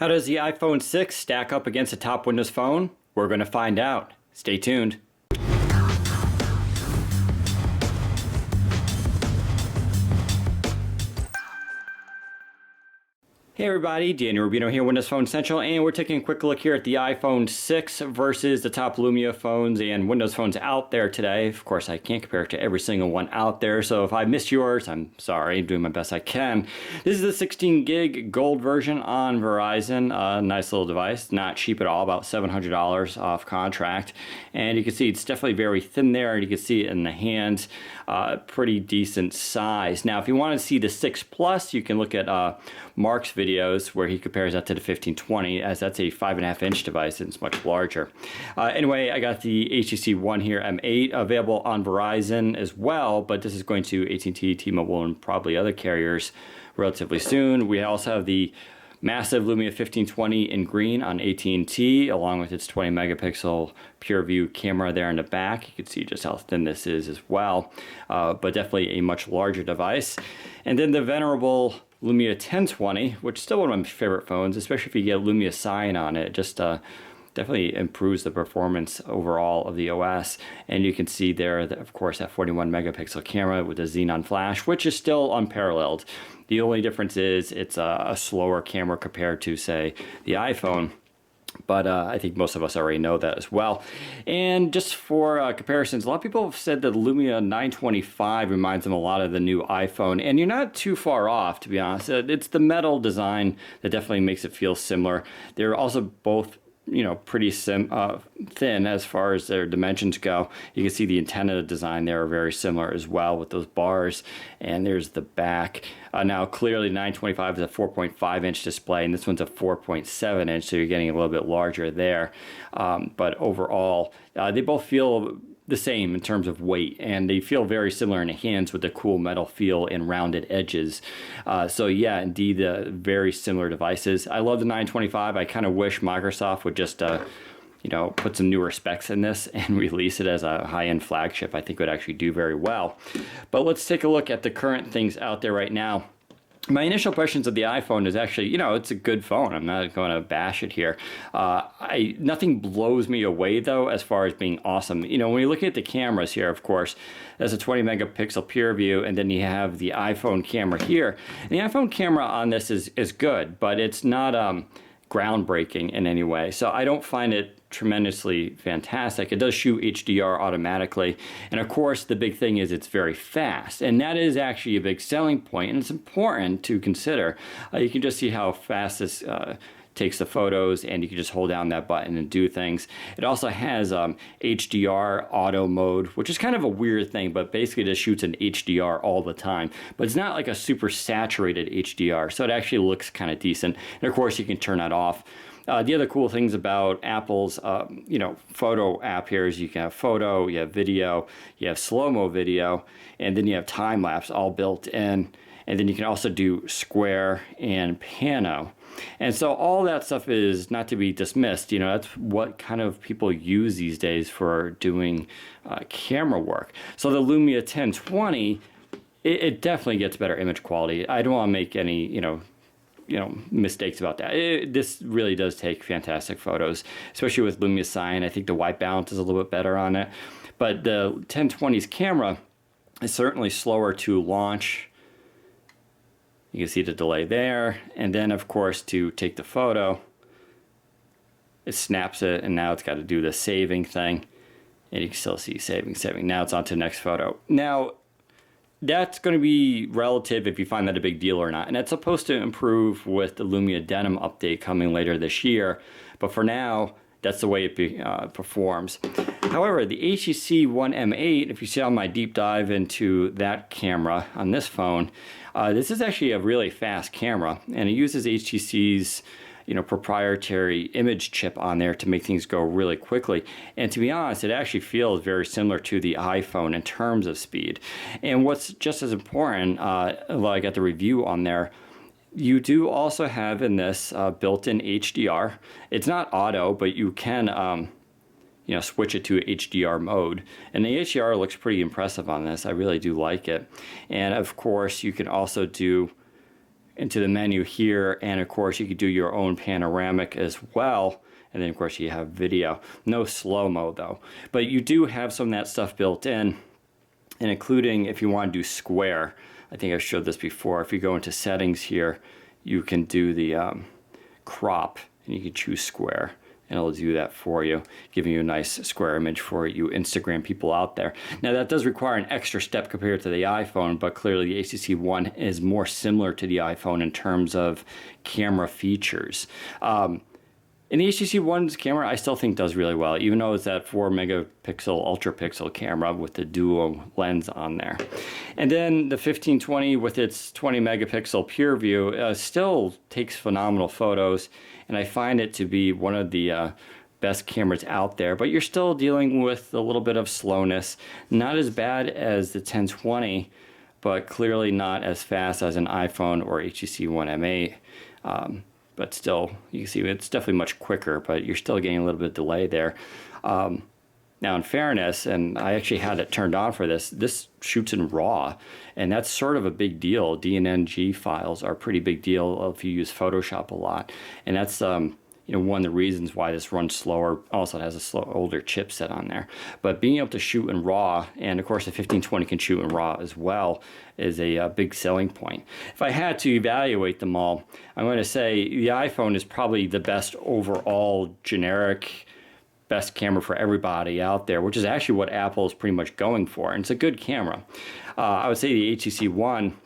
How does the iPhone 6 stack up against a top Windows phone? We're going to find out. Stay tuned. Hey everybody, Daniel Rubino here, Windows Phone Central, and we're taking a quick look here at the iPhone 6 versus the top Lumia phones and Windows phones out there today. Of course, I can't compare it to every single one out there, so if I missed yours, I'm sorry, I'm doing my best I can. This is the 16 gig gold version on Verizon, a nice little device, not cheap at all, about $700 off contract. And you can see it's definitely very thin there, and you can see it in the hand, pretty decent size. Now, if you want to see the 6 Plus, you can look at Mark's videos where he compares that to the 1520, as that's a 5.5-inch device and it's much larger. Anyway, I got the HTC One here M8 available on Verizon as well, but this is going to AT&T, T-Mobile, and probably other carriers relatively soon. We also have the massive Lumia 1520 in green on AT&T, along with its 20 megapixel pure view camera there in the back. You can see just how thin this is as well, but definitely a much larger device. And then the venerable Lumia 1020, which is still one of my favorite phones, especially if you get Lumia Sign on it. It just definitely improves the performance overall of the OS. And you can see there, that, of course, that 41 megapixel camera with a xenon flash, which is still unparalleled. The only difference is it's a slower camera compared to, say, the iPhone. But I think most of us already know that as well. And just for comparisons, a lot of people have said that the Lumia 925 reminds them a lot of the new iPhone. And you're not too far off, to be honest. It's the metal design that definitely makes it feel similar. They're also both, you know, pretty thin as far as their dimensions go. You can see the antenna design there are very similar as well with those bars. And there's the back. Now, clearly, 925 is a 4.5-inch display, and this one's a 4.7-inch, so you're getting a little bit larger there. But overall, they both feel the same in terms of weight, and they feel very similar in the hands with the cool metal feel and rounded edges. So yeah, indeed, very similar devices. I love the 925. I kind of wish Microsoft would just you know, put some newer specs in this and release it as a high-end flagship. I think it would actually do very well. But let's take a look at the current things out there right now. My initial impressions of the iPhone is actually, you know, it's a good phone. I'm not going to bash it here. Nothing blows me away, though, as far as being awesome. You know, when you look at the cameras here, of course, there's a 20 megapixel pure view, and then you have the iPhone camera here. And the iPhone camera on this is good, but it's not groundbreaking in any way. So I don't find it tremendously fantastic. It does shoot HDR automatically, and of course the big thing is it's very fast, and that is actually a big selling point, and it's important to consider. You can just see how fast this takes the photos, and you can just hold down that button and do things. It also has HDR auto mode, which is kind of a weird thing, but basically it just shoots in HDR all the time. But it's not like a super saturated HDR, so it actually looks kind of decent. And of course you can turn that off. The other cool things about Apple's, you know, photo app here is you can have photo, you have video, you have slow-mo video, and then you have time-lapse all built in. And then you can also do square and pano. And so all that stuff is not to be dismissed. You know, that's what kind of people use these days for doing camera work. So the Lumia 1020, it definitely gets better image quality. I don't want to make any, you know, mistakes about that. This really does take fantastic photos, especially with Lumia Sign. I think the white balance is a little bit better on it. But the 1020's camera is certainly slower to launch. You can see the delay there. And then, of course, to take the photo, it snaps it, and now it's got to do the saving thing. And you can still see saving. Now it's on to the next photo. Now, that's going to be relative if you find that a big deal or not. And that's supposed to improve with the Lumia Denim update coming later this year. But for now, that's the way it performs. However, the HTC One M8, if you see on my deep dive into that camera on this phone, this is actually a really fast camera. And it uses HTC's, you know, proprietary image chip on there to make things go really quickly. And to be honest, it actually feels very similar to the iPhone in terms of speed. And what's just as important, well, I got the review on there, you do also have in this built-in HDR. It's not auto, but you can you know, switch it to HDR mode. And the HDR looks pretty impressive on this. I really do like it. And of course, you can also do into the menu here, and of course you could do your own panoramic as well. And then of course you have video. No slow-mo though. But you do have some of that stuff built in, and including if you want to do square. I think I've showed this before. If you go into settings here, you can do the crop, and you can choose square, and it'll do that for you, giving you a nice square image for you Instagram people out there. Now that does require an extra step compared to the iPhone, but clearly the HTC One is more similar to the iPhone in terms of camera features. And the HTC One's camera, I still think does really well, even though it's that 4 megapixel ultra pixel camera with the dual lens on there. And then the 1520 with its 20 megapixel pure view still takes phenomenal photos, and I find it to be one of the best cameras out there, but you're still dealing with a little bit of slowness. Not as bad as the 1020, but clearly not as fast as an iPhone or HTC One M8. But still, you can see it's definitely much quicker, but you're still getting a little bit of delay there. Now, in fairness, and I actually had it turned on for this shoots in RAW, and that's sort of a big deal. DNG files are a pretty big deal if you use Photoshop a lot, and that's one of the reasons why this runs slower. Also, it has a older chipset on there. But being able to shoot in RAW, and of course the 1520 can shoot in RAW as well, is a big selling point. If I had to evaluate them all, I'm going to say the iPhone is probably the best overall generic best camera for everybody out there, which is actually what Apple is pretty much going for. And it's a good camera. I would say the HTC One,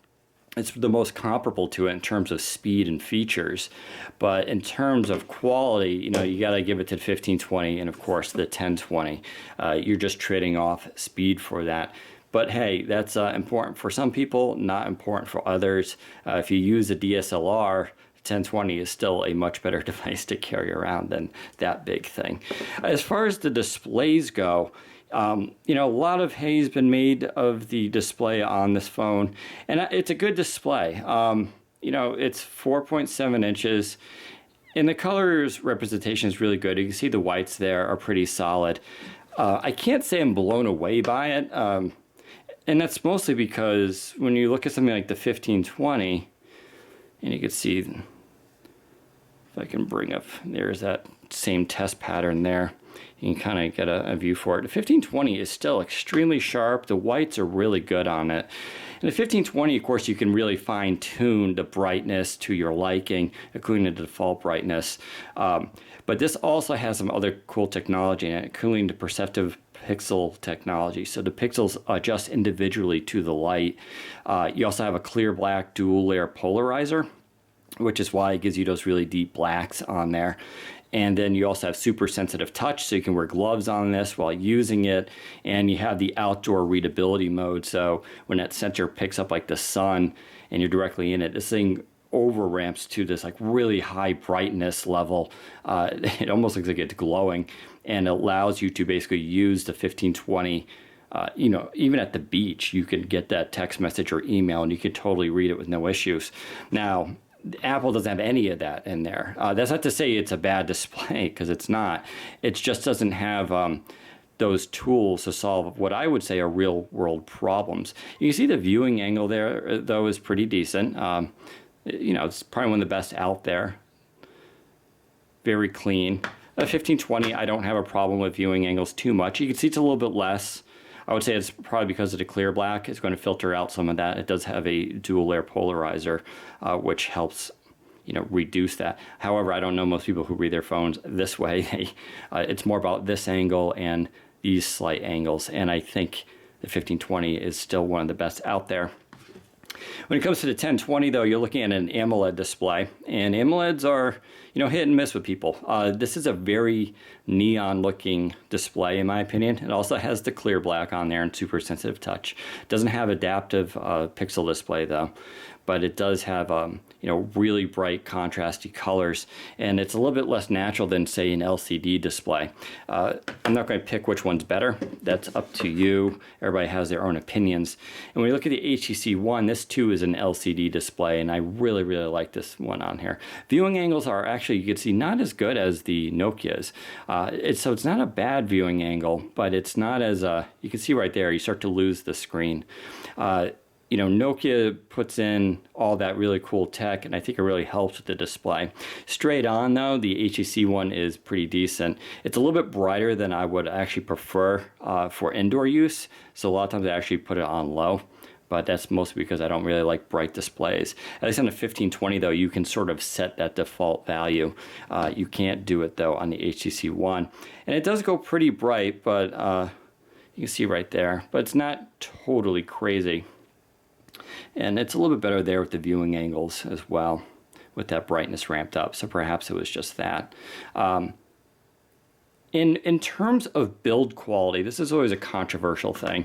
it's the most comparable to it in terms of speed and features, but in terms of quality, you got to give it to the 1520 and of course the 1020. You're just trading off speed for that. But hey, that's important for some people, not important for others. If you use a DSLR, 1020 is still a much better device to carry around than that big thing. As far as the displays go, a lot of hay has been made of the display on this phone, and it's a good display. It's 4.7 inches, and the colors representation is really good. You can see the whites there are pretty solid. I can't say I'm blown away by it, and that's mostly because when you look at something like the 1520, and you can see, if I can bring up, there's that same test pattern there. You can kind of get a view for it. The 1520 is still extremely sharp. The whites are really good on it. And the 1520, of course, you can really fine-tune the brightness to your liking, including the default brightness. But this also has some other cool technology in it, including the perceptive pixel technology. So the pixels adjust individually to the light. You also have a clear black dual layer polarizer, which is why it gives you those really deep blacks on there. And then you also have super sensitive touch, so you can wear gloves on this while using it. And you have the outdoor readability mode, so when that sensor picks up like the sun and you're directly in it, this thing over ramps to this like really high brightness level. It almost looks like it's glowing, and allows you to basically use the 1520. Even at the beach, you can get that text message or email, and you can totally read it with no issues. Now, Apple doesn't have any of that in there. That's not to say it's a bad display, because it's not. It just doesn't have those tools to solve what I would say are real world problems. You can see the viewing angle there, though, is pretty decent. It's probably one of the best out there. Very clean. 1520, I don't have a problem with viewing angles too much. You can see it's a little bit less. I would say it's probably because of the clear black. It's going to filter out some of that. It does have a dual layer polarizer, which helps, reduce that. However, I don't know most people who read their phones this way. It's more about this angle and these slight angles, and I think the 1520 is still one of the best out there. When it comes to the 1020, though, you're looking at an AMOLED display, and AMOLEDs are, hit and miss with people. This is a very neon-looking display, in my opinion. It also has the clear black on there and super sensitive touch. It doesn't have adaptive pixel display, though, but it does have really bright contrasty colors, and it's a little bit less natural than, say, an LCD display. I'm not going to pick which one's better. That's up to you. Everybody has their own opinions. And when you look at the HTC One, this too is an LCD display, and I really, really like this one on here. Viewing angles are actually, you can see, not as good as the Nokia's. So it's not a bad viewing angle, but it's not as, you can see right there, you start to lose the screen. Nokia puts in all that really cool tech, and I think it really helps with the display. Straight on, though, the HTC one is pretty decent. It's a little bit brighter than I would actually prefer for indoor use, so a lot of times I actually put it on low, but that's mostly because I don't really like bright displays. At least on the 1520, though, you can sort of set that default value. You can't do it, though, on the HTC one. And it does go pretty bright, but you can see right there, but it's not totally crazy. And it's a little bit better there with the viewing angles as well, with that brightness ramped up. So perhaps it was just that. In terms of build quality, this is always a controversial thing.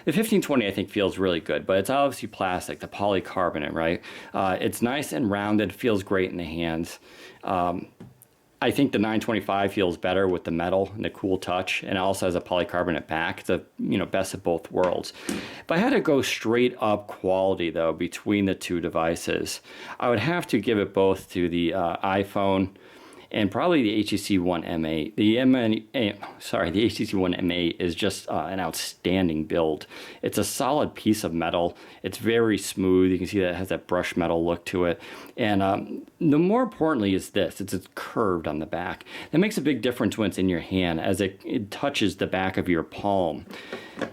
The 1520 I think feels really good, but it's obviously plastic, the polycarbonate, right? It's nice and rounded, feels great in the hands. I think the 925 feels better with the metal and the cool touch, and it also has a polycarbonate back. It's a best of both worlds. If I had to go straight up quality though between the two devices, I would have to give it both to the iPhone and probably the HTC One M8. The HTC One M8 is just an outstanding build. It's a solid piece of metal. It's very smooth. You can see that it has that brushed metal look to it. And the more importantly is this, it's curved on the back. That makes a big difference when it's in your hand as it touches the back of your palm.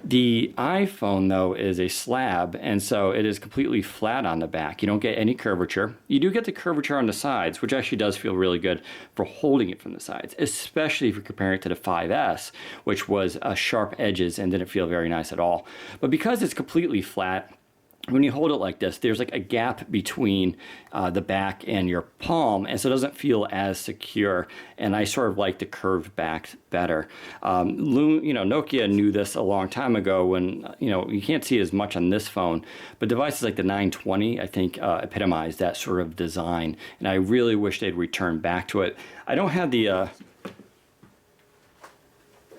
The iPhone, though, is a slab, and so it is completely flat on the back. You don't get any curvature. You do get the curvature on the sides, which actually does feel really good for holding it from the sides, especially if you compare it to the 5S, which was sharp edges and didn't feel very nice at all. But because it's completely flat, when you hold it like this, there's like a gap between the back and your palm, and so it doesn't feel as secure. And I sort of like the curved back better. Nokia knew this a long time ago when, you can't see as much on this phone, but devices like the 920, I think, epitomized that sort of design. And I really wish they'd return back to it. I don't have the,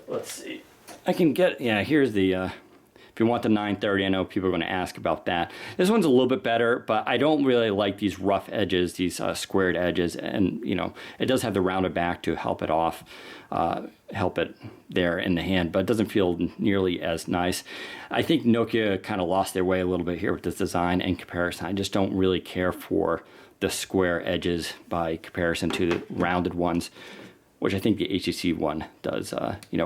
let's see, I can get, here's the, if you want the 930, I know people are going to ask about that. This one's a little bit better, but I don't really like these rough edges, these squared edges, and it does have the rounded back to help it off, help it there in the hand, but it doesn't feel nearly as nice. I think Nokia kind of lost their way a little bit here with this design in comparison. I just don't really care for the square edges by comparison to the rounded ones, which I think the HTC one does,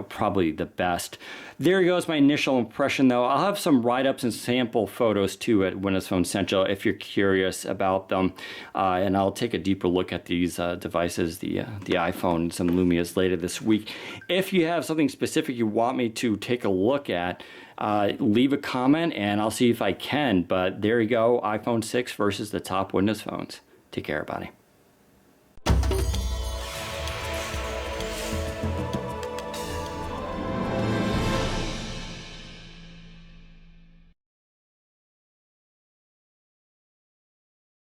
probably the best. There goes my initial impression, though. I'll have some write-ups and sample photos, too, at Windows Phone Central if you're curious about them. And I'll take a deeper look at these devices, the iPhone and some Lumias later this week. If you have something specific you want me to take a look at, leave a comment, and I'll see if I can. But there you go, iPhone 6 versus the top Windows phones. Take care, everybody.